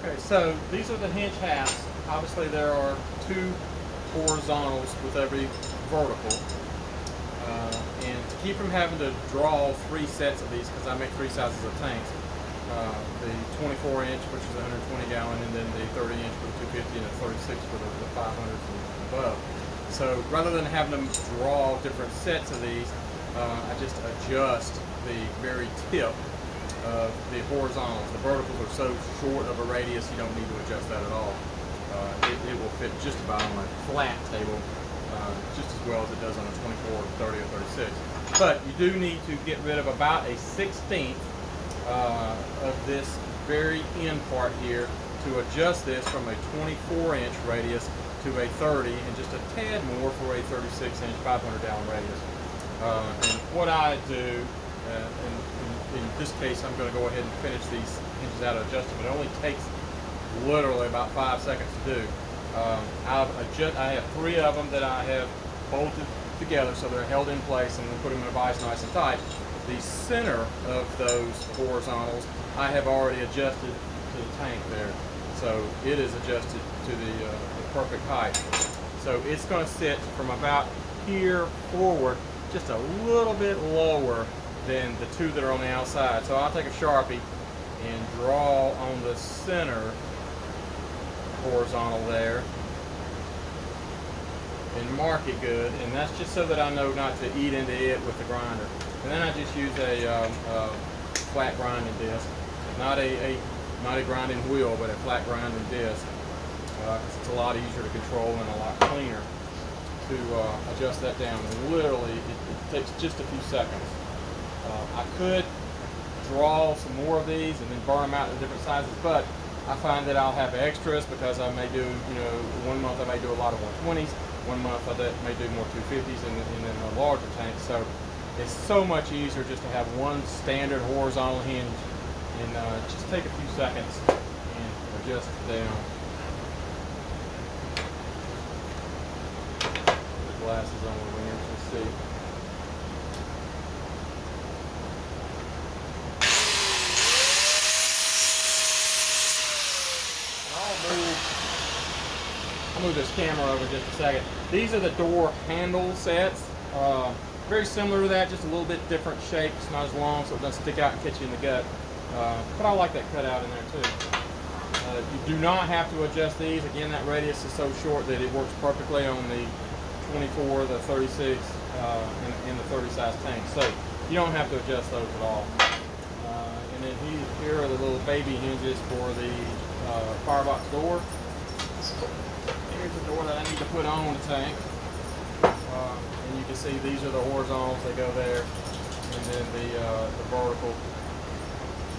Okay, so these are the hinge halves. Obviously there are two horizontals with every vertical. And to keep from having to draw three sets of these, because I make three sizes of tanks, the 24 inch, which is 120 gallon, and then the 30 inch for the 250 and the 36 for the 500s and above. So rather than having them draw different sets of these, I just adjust the very tip of the horizontals. The verticals are so short of a radius, you don't need to adjust that at all. It will fit just about on a flat table just as well as it does on a 24, 30, or 36. But you do need to get rid of about a 1/16 of this very end part here to adjust this from a 24 inch radius to a 30 and just a tad more for a 36 inch 500 gallon radius. And what I do, in this case I'm going to go ahead and finish these hinges out of adjustment. It only takes literally about 5 seconds to do. I have three of them that I have bolted together so they're held in place, and then put them in a vise nice and tight. The center of those horizontals I have already adjusted to the tank there, so it is adjusted to the perfect height. So it's going to sit from about here forward just a little bit lower than the two that are on the outside. So I'll take a Sharpie and draw on the center horizontal there and mark it good, and that's just so that I know not to eat into it with the grinder. And then I just use a flat grinding disc, not a grinding wheel, but a flat grinding disc, because it's a lot easier to control and a lot cleaner to adjust that down. And literally it takes just a few seconds. I could draw some more of these and then burn them out in different sizes, but I find that I'll have extras because I may do, 1 month I may do a lot of 120s, 1 month I may do more 250s and then a larger tank. So it's so much easier just to have one standard horizontal hinge and just take a few seconds and adjust it down. The glasses on the lens, let's see. I'll move this camera over just a second. These are the door handle sets. Very similar to that, just a little bit different shape. It's not as long, so it doesn't stick out and catch you in the gut. But I like that cutout in there too. You do not have to adjust these. Again, that radius is so short that it works perfectly on the 24, the 36, and the 30 size tank. So you don't have to adjust those at all. And then here are the little baby hinges for the firebox door. Here's the door that I need to put on the tank. And you can see these are the horizontals, they go there, and then the vertical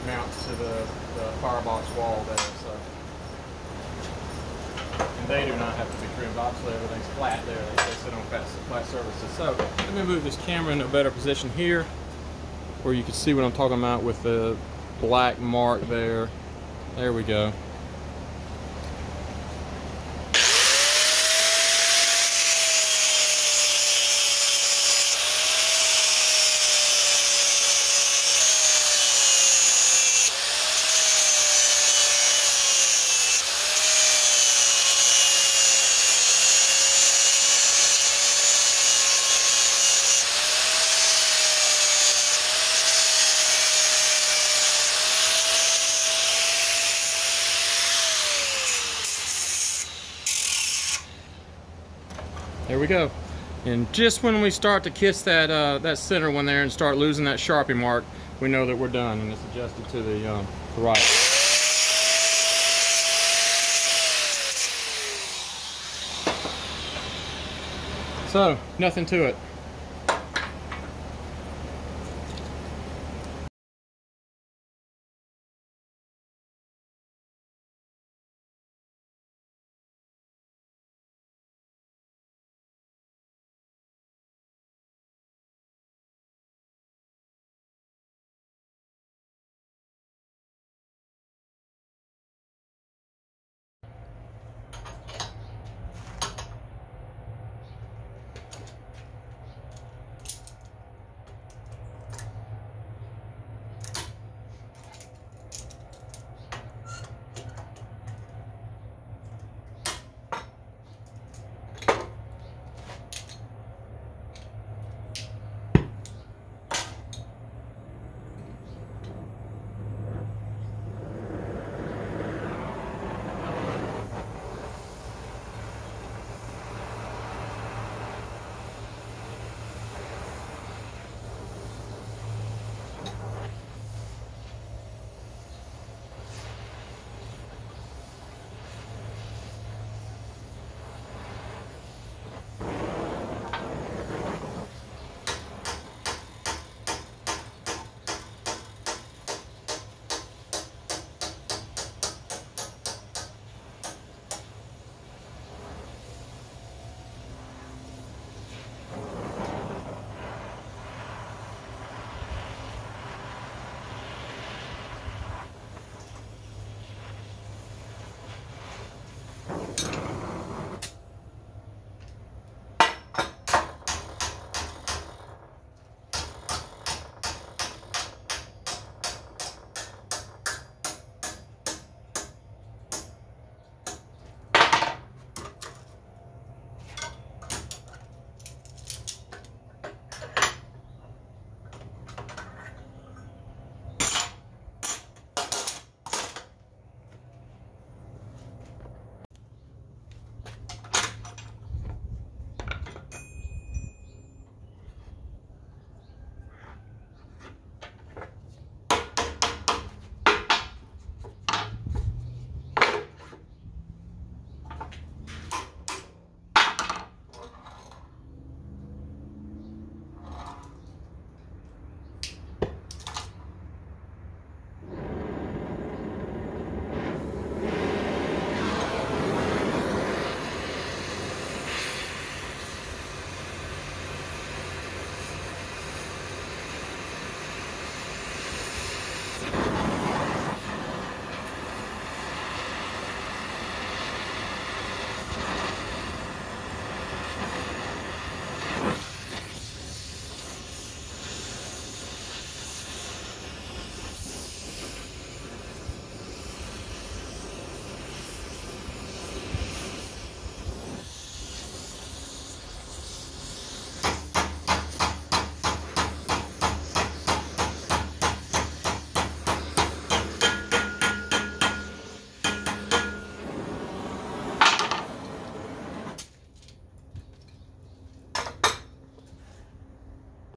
mounts to the firebox wall there. So, and they do not have to be trimmed. Obviously everything's flat there. They sit on flat surfaces. So let me move this camera into a better position here, where you can see what I'm talking about with the black mark there. There we go. There we go. And just when we start to kiss that that center one there and start losing that Sharpie mark, we know that we're done, and it's adjusted to the right. So, nothing to it.